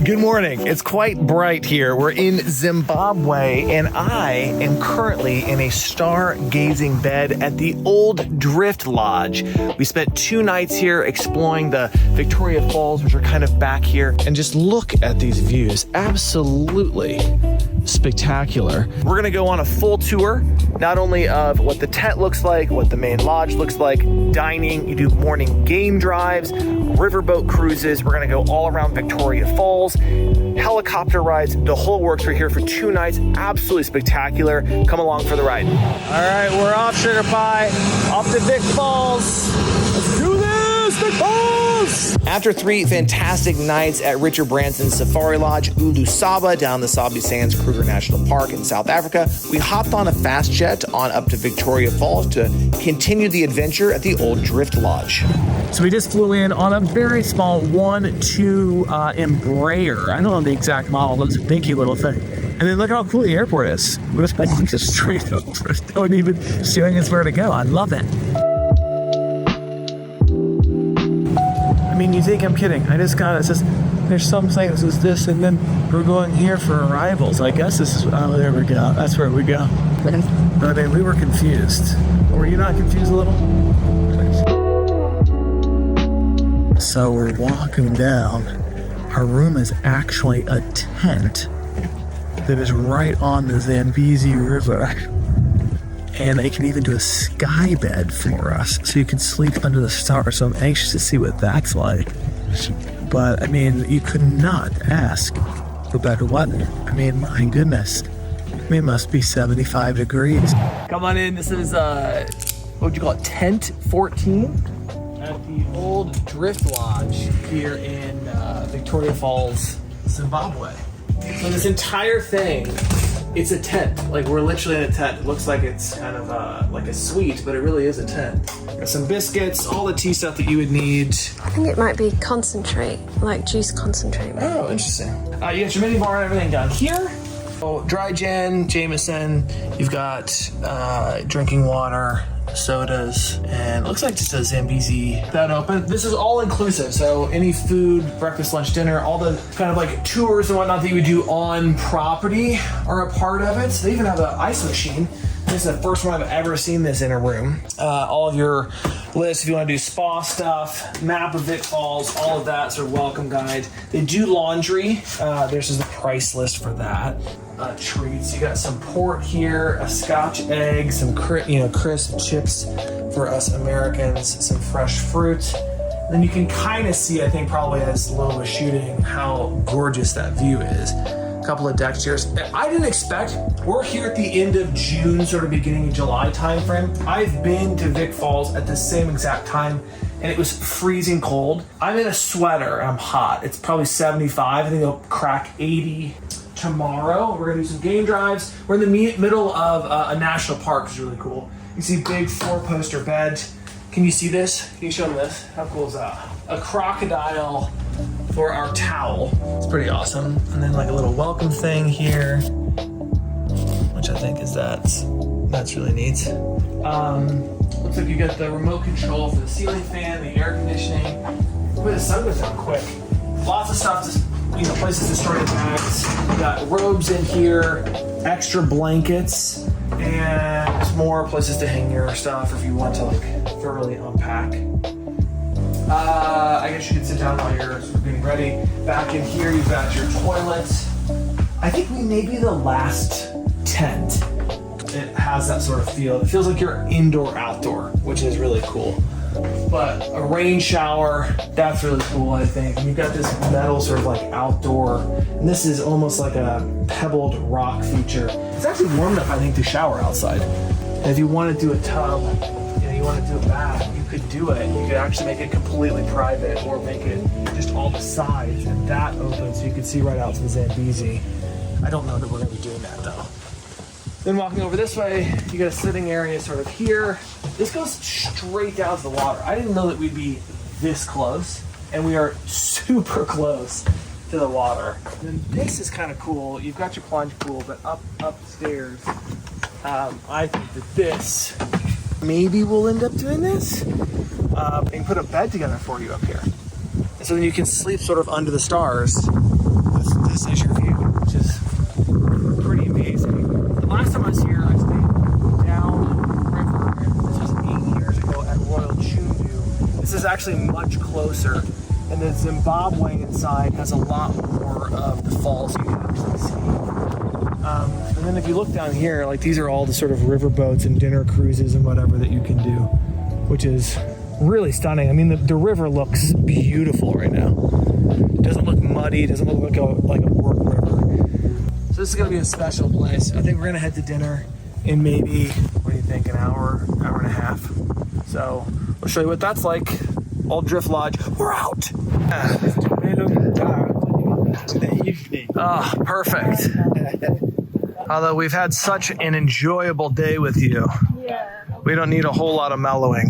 Good morning. It's quite bright here. We're in Zimbabwe, and I am currently in a stargazing bed at the Old Drift Lodge. We spent 2 nights here exploring the Victoria Falls, which are kind of back here, and just look at these views. Absolutely spectacular. We're gonna go on a full tour, not only of what the tent looks like, what the main lodge looks like, dining, you do morning game drives, riverboat cruises. We're gonna go all around Victoria Falls, helicopter rides, the whole works. We're here for 2 nights, absolutely spectacular. Come along for the ride. All right, we're off Sugar Pie, off to Vic Falls. Let's do this, Vic Falls! After 3 fantastic nights at Richard Branson's Safari Lodge, Ulusaba, down the Sabi Sands Kruger National Park in South Africa, we hopped on a fast jet on up to Victoria Falls to continue the adventure at the Old Drift Lodge. So we just flew in on a very small 1-2 Embraer. I don't know the exact model, but it's a dinky little thing. And then look how cool the airport is. We're just straight over. Don't even showing us where to go. I love it. I mean, you think I'm kidding. I just got it. It says there's some things as this, and then we're going here for arrivals. I guess this is, oh, there we go. That's where we go. But I mean, we were confused. Were you not confused a little? So we're walking down. Our room is actually a tent that is right on the Zambezi River. And they can even do a sky bed for us, so you can sleep under the stars. So I'm anxious to see what that's like. But I mean, you could not ask for better weather. I mean, my goodness. I mean, it must be 75 degrees. Come on in. This is, what would you call it? Tent 14 at the Old Drift Lodge here in Victoria Falls, Zimbabwe. So this entire thing, it's a tent. Like, we're literally in a tent. It looks like it's kind of like a suite, but it really is a tent. Got some biscuits, all the tea stuff that you would need. I think it might be concentrate, like juice concentrate. Maybe. Oh, interesting. You got your mini bar and everything down here. Oh, dry gin, Jameson. You've got drinking water, sodas, and it looks like just a Zambezi that open. This is all inclusive, so any food, breakfast, lunch, dinner, all the kind of like tours and whatnot that you would do on property are a part of it. So they even have an ice machine. This is the first one I've ever seen this in a room. All of your lists, if you want to do spa stuff, map of Vic Falls, all of that sort of welcome guide. They do laundry. There's just the price list for that. Treats. You got some port here, a Scotch egg, some crisp chips for us Americans, some fresh fruit. Then you can kind of see, I think probably as Lil was shooting, how gorgeous that view is. A couple of deck chairs. I didn't expect, we're here at the end of June, sort of beginning of July timeframe. I've been to Vic Falls at the same exact time, and it was freezing cold. I'm in a sweater and I'm hot. It's probably 75. I think it'll crack 80 tomorrow. We're gonna do some game drives. We're in the middle of a national park, which is really cool. You see big 4-poster bed. Can you see this? Can you show them this? How cool is that? A crocodile for our towel. It's pretty awesome. And then like a little welcome thing here, which I think is that's really neat. Looks like you got the remote control for the ceiling fan, the air conditioning. Boy, the sun goes down quick. Lots of stuff, just places to store your bags. You got robes in here, extra blankets, and more places to hang your stuff if you want to like thoroughly unpack. I guess you could sit down while you're sort of getting ready. Back in here, you've got your toilet. I think we may be the last tent. It has that sort of feel. It feels like you're indoor-outdoor, which is really cool. But a rain shower, that's really cool, I think. And you've got this metal sort of like outdoor, and this is almost like a pebbled rock feature. It's actually warm enough, I think, to shower outside. And if you want to do a tub, you want to do a bath, you could do it. You could actually make it completely private or make it just all the sides, and that opens so you can see right out to the Zambezi. I don't know that we're going to be doing that though. Then walking over this way, you got a sitting area sort of here. This goes straight down to the water. I didn't know that we'd be this close, and we are super close to the water. And then this is kind of cool. You've got your plunge pool, but upstairs, I think that this, maybe we'll end up doing this, and put a bed together for you up here. And so then you can sleep sort of under the stars this is your view, which is pretty amazing. The last time I was here, I stayed downriver. This was 8 years ago at Royal Chundu. This is actually much closer, and the Zimbabwean side has a lot more of the falls you can actually see. And then if you look down here, like these are all the sort of river boats and dinner cruises and whatever that you can do, which is really stunning. I mean, the river looks beautiful right now. It doesn't look muddy. It doesn't look like a work river. So this is gonna be a special place. I think we're gonna head to dinner in maybe, what do you think, an hour and a half. So we'll show you what that's like. Old Drift Lodge, we're out. Ah, perfect. Although we've had such an enjoyable day with you. Yeah. We don't need a whole lot of mellowing.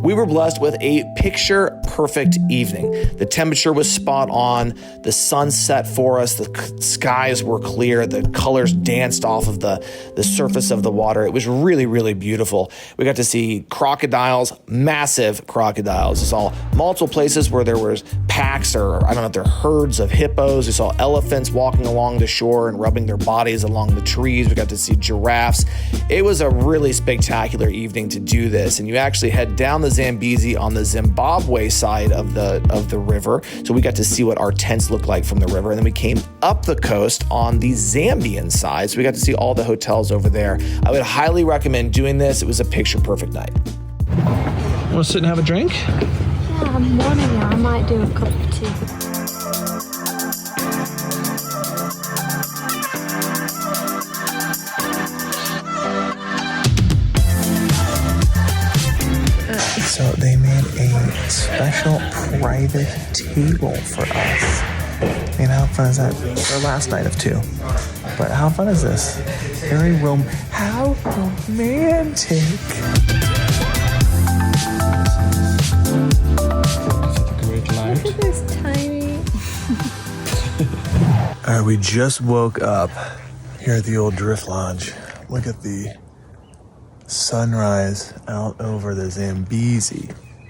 We were blessed with a picture-perfect evening. The temperature was spot on. The sun set for us. The skies were clear. The colors danced off of the surface of the water. It was really, really beautiful. We got to see crocodiles, massive crocodiles. We saw multiple places where there was packs or, I don't know if they're herds of hippos. We saw elephants walking along the shore and rubbing their bodies along the trees. We got to see giraffes. It was a really spectacular evening to do this. And you actually head down the Zambezi on the Zimbabwe side of the river. So we got to see what our tents look like from the river. And then we came up the coast on the Zambian side. So we got to see all the hotels over there. I would highly recommend doing this. It was a picture perfect night. Want to sit and have a drink? Yeah, I'm wanting it. I might do a cup of tea. So they made a special private table for us. And how fun is that? It's our last night of 2. But how fun is this? Very how romantic. Such a great light. Look at this tiny. All right, we just woke up here at the old Drift Lodge. Look at the sunrise out over the Zambezi.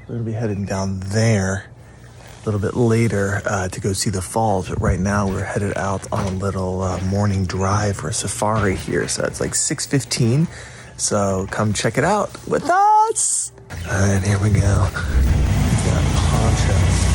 We're gonna be heading down there a little bit later to go see the falls, but right now we're headed out on a little morning drive for a safari here. So it's like 6:15. So come check it out with us. All right, here we go. We've got ponchos.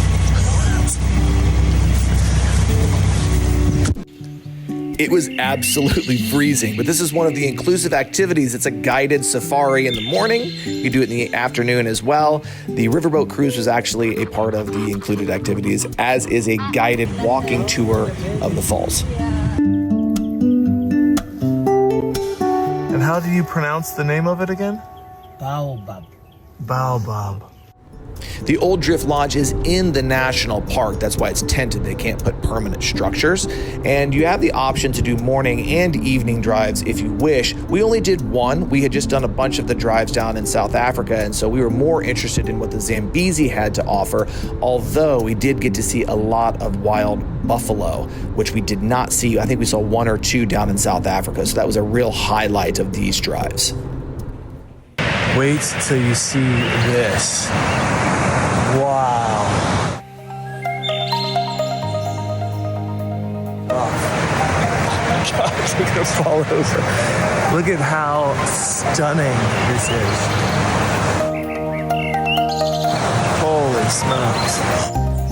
It was absolutely freezing, but this is one of the inclusive activities. It's a guided safari in the morning. You do it in the afternoon as well. The riverboat cruise was actually a part of the included activities, as is a guided walking tour of the falls. And how do you pronounce the name of it again? Baobab. Baobab. The Old Drift Lodge is in the national park. That's why it's tented. They can't put permanent structures. And you have the option to do morning and evening drives if you wish. We only did one. We had just done a bunch of the drives down in South Africa, and so we were more interested in what the Zambezi had to offer, although we did get to see a lot of wild buffalo, which we did not see. I think we saw 1 or 2 down in South Africa, so that was a real highlight of these drives. Wait till you see this. Wow. Oh. Gosh, I'm gonna fall over. Look at how stunning this is. Holy smokes.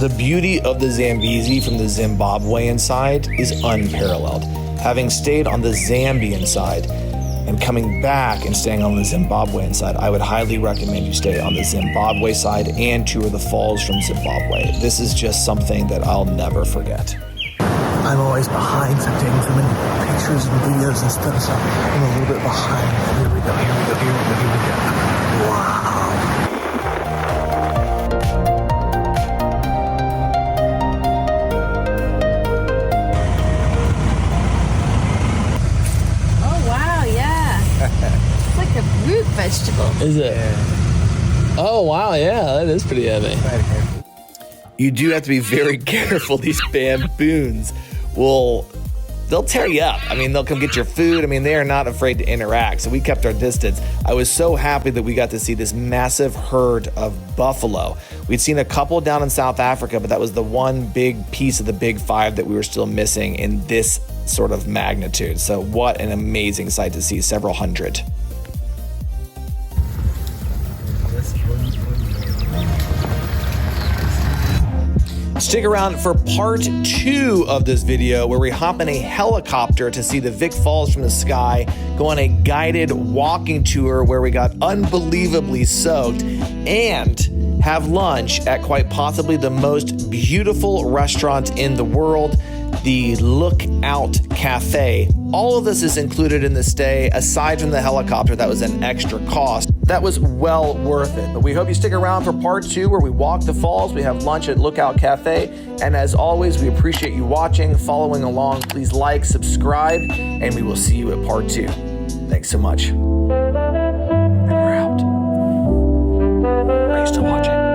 The beauty of the Zambezi from the Zimbabwean side is unparalleled. Having stayed on the Zambian side and coming back and staying on the Zimbabwean side, I would highly recommend you stay on the Zimbabwe side and tour the falls from Zimbabwe. This is just something that I'll never forget. I'm always behind. I'm taking so many pictures and videos and stuff, so I'm a little bit behind. Here we go, here we go, here we go, here we go. Wow. Root vegetable. Is it? Yeah. Oh, wow, yeah, that is pretty heavy. You do have to be very careful. These baboons will they'll tear you up. I mean, they'll come get your food. I mean, they are not afraid to interact. So we kept our distance. I was so happy that we got to see this massive herd of buffalo. We'd seen a couple down in South Africa, but that was the one big piece of the big five that we were still missing in this sort of magnitude. So what an amazing sight to see, several hundred. Stick around for part 2 of this video where we hop in a helicopter to see the Vic Falls from the sky, go on a guided walking tour where we got unbelievably soaked, and have lunch at quite possibly the most beautiful restaurant in the world, the Lookout Cafe. All of this is included in the stay. Aside from the helicopter, that was an extra cost. That was well worth it. But we hope you stick around for part 2 where we walk the falls, we have lunch at Lookout Cafe, and as always, we appreciate you watching, following along. Please like, subscribe, and we will see you at part 2. Thanks so much. And we're out. Are you still watching?